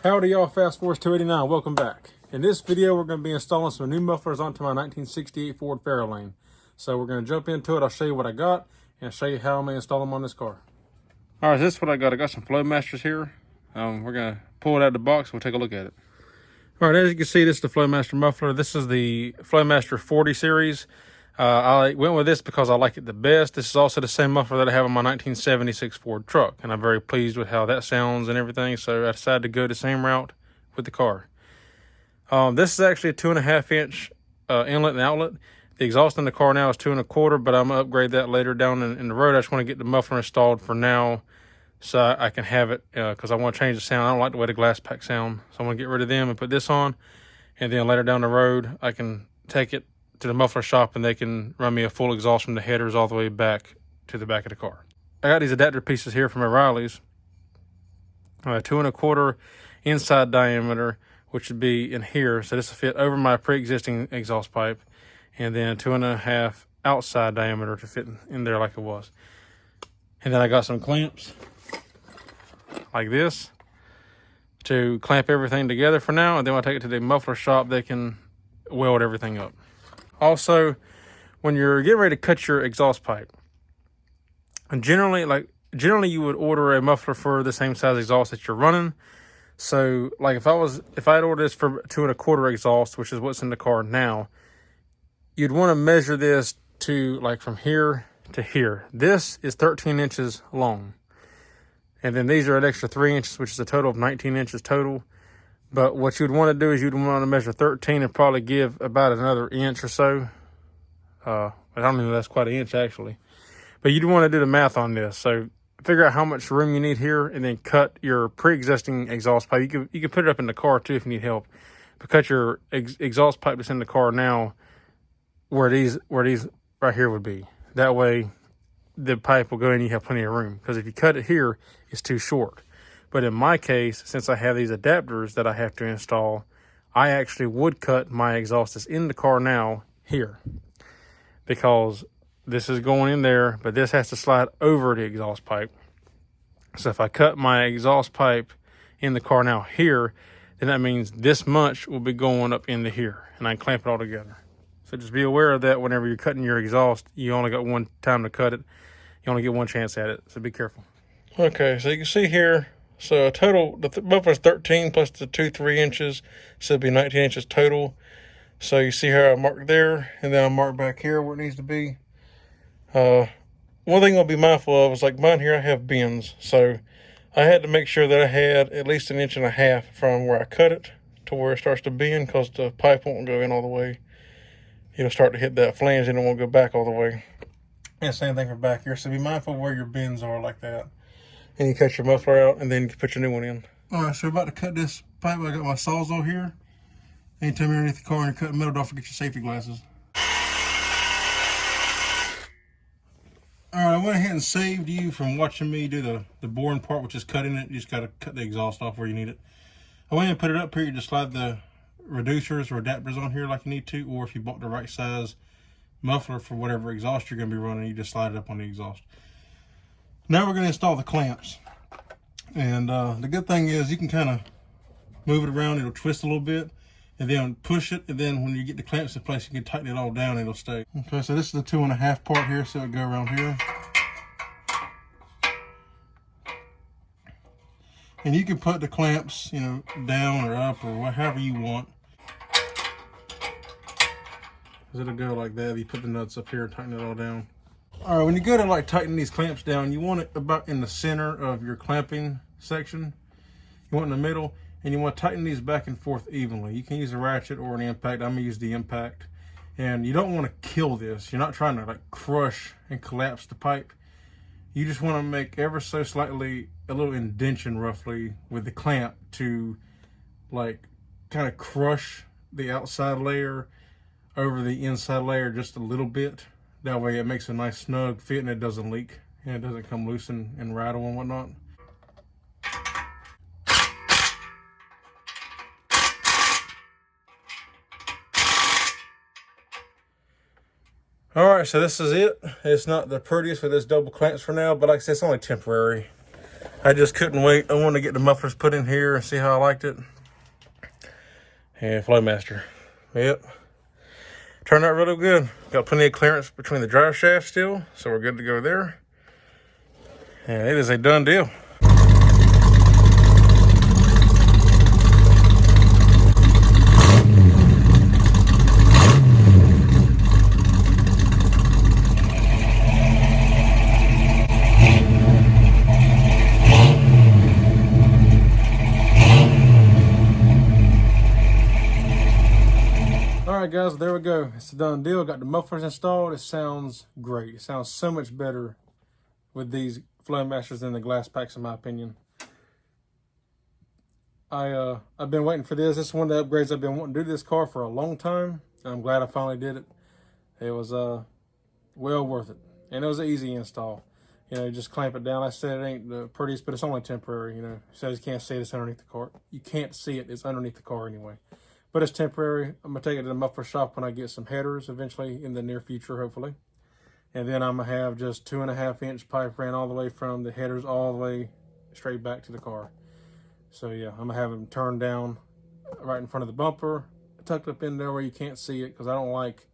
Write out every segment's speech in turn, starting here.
Howdy y'all, Fast Force 289, welcome back. In this video, we're going to be installing some new mufflers onto my 1968 Ford Fairlane. So we're going to jump into it. I'll show you what I got and show you how I'm going to install them on this car. All right, this is what I got. I got some Flowmasters here. We're going to pull it out of the box and we'll take a look at it. All right, as you can see, this is the Flowmaster muffler. This is the Flowmaster 40 series. I went with this because I like it the best. This is also the same muffler that I have on my 1976 Ford truck, and I'm very pleased with how that sounds and everything, so I decided to go the same route with the car. This is actually a 2.5 inch inlet and outlet. The exhaust in the car now is 2 1/4, but I'm going to upgrade that later down in the road. I just want to get the muffler installed for now so I can have it, because I want to change the sound. I don't like the way the glass pack sound, so I'm going to get rid of them and put this on, and then later down the road I can take it to the muffler shop and they can run me a full exhaust from the headers all the way back to the back of the car. I got these adapter pieces here from O'Reilly's. 2 1/4 inside diameter, which would be in here. So this will fit over my pre-existing exhaust pipe, and then 2 1/2 outside diameter to fit in there like it was. And then I got some clamps like this to clamp everything together for now, and then when I take it to the muffler shop, they can weld everything up. Also, when you're getting ready to cut your exhaust pipe, and generally you would order a muffler for the same size exhaust that you're running. So like if I'd ordered this for 2 1/4 exhaust, which is what's in the car now, you'd want to measure this to like from here to here. This is 13 inches long. And then these are an extra 3 inches, which is a total of 19 inches total. But what you'd want to do is you'd want to measure 13 and probably give about another inch or so. I don't know if that's quite an inch actually. But you'd want to do the math on this. So figure out how much room you need here and then cut your pre-existing exhaust pipe. You can put it up in the car too if you need help. But cut your exhaust pipe that's in the car now where these right here would be. That way the pipe will go in and you have plenty of room. Because if you cut it here, it's too short. But in my case, since I have these adapters that I have to install, I actually would cut my exhaust that's in the car now here. Because this is going in there, but this has to slide over the exhaust pipe. So if I cut my exhaust pipe in the car now here, then that means this much will be going up into here. And I can clamp it all together. So just be aware of that whenever you're cutting your exhaust. You only got one time to cut it. You only get one chance at it, so be careful. Okay, so you can see here, so total, the muffler's 13 plus the 2 3 inches, so it'd be 19 inches total. So you see how I marked there, and then I marked back here where it needs to be. One thing I'll be mindful of is like mine here, I have bends. So I had to make sure that I had at least 1.5 inches from where I cut it to where it starts to bend, because the pipe won't go in all the way. It'll start to hit that flange and it won't go back all the way. And same thing for back here. So be mindful where your bends are like that. And you cut your muffler out, and then you can put your new one in. All right, so we're about to cut this pipe. I got my Sawzall here. Anytime you're underneath the car and you're cutting metal, don't forget your safety glasses. All right, I went ahead and saved you from watching me do the boring part, which is cutting it. You just got to cut the exhaust off where you need it. I went ahead and put it up here. You just slide the reducers or adapters on here like you need to, or if you bought the right size muffler for whatever exhaust you're going to be running, you just slide it up on the exhaust. Now we're going to install the clamps. And the good thing is you can kind of move it around. It'll twist a little bit, and then push it, and then when you get the clamps in place, you can tighten it all down and it'll stay. Okay, so this is the 2 1/2 part here, so it'll go around here. And you can put the clamps, down or up or however you want. Because it'll go like that if you put the nuts up here and tighten it all down. All right, when you go to like tighten these clamps down, you want it about in the center of your clamping section. You want it in the middle, and you want to tighten these back and forth evenly. You can use a ratchet or an impact. I'm gonna use the impact. And you don't want to kill this. You're not trying to like crush and collapse the pipe. You just want to make ever so slightly a little indentation roughly with the clamp to like kind of crush the outside layer over the inside layer just a little bit. That way it makes a nice snug fit and it doesn't leak and it doesn't come loose and rattle and whatnot. All right, so this is it. It's not the prettiest with this double clamps for now, but like I said, it's only temporary. I just couldn't wait. I wanted to get the mufflers put in here and see how I liked it. And Flowmaster. Yep. Turned out really good. Got plenty of clearance between the drive shaft still, so we're good to go there. And it is a done deal. All right, guys, there we go. It's a done deal. Got the mufflers installed. It sounds great. It sounds so much better with these Flowmasters than the glass packs, in my opinion. I've been waiting for this. This is one of the upgrades I've been wanting to do to this car for a long time. I'm glad I finally did it. It was well worth it, and it was an easy install. You know, you just clamp it down. I said it ain't the prettiest, but it's only temporary. You know, says you can't see it. It's underneath the car. You can't see it. It's underneath the car anyway. But it's temporary. I'm going to take it to the muffler shop when I get some headers eventually in the near future, hopefully. And then I'm going to have just 2.5-inch pipe ran all the way from the headers all the way straight back to the car. So yeah, I'm going to have them turned down right in front of the bumper, tucked up in there where you can't see it, because I don't like,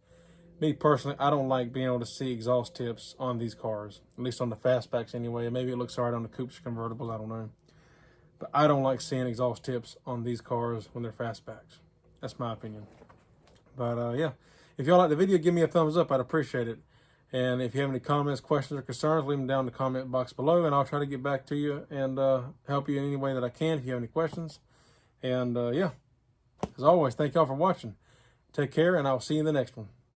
me personally, I don't like being able to see exhaust tips on these cars, at least on the fastbacks anyway. Maybe it looks all right on the coupes or convertibles, I don't know. But I don't like seeing exhaust tips on these cars when they're fastbacks. That's my opinion. But yeah, if y'all like the video, give me a thumbs up. I'd appreciate it. And if you have any comments, questions, or concerns, leave them down in the comment box below, and I'll try to get back to you and help you in any way that I can if you have any questions. And yeah, as always, thank y'all for watching. Take care, and I'll see you in the next one.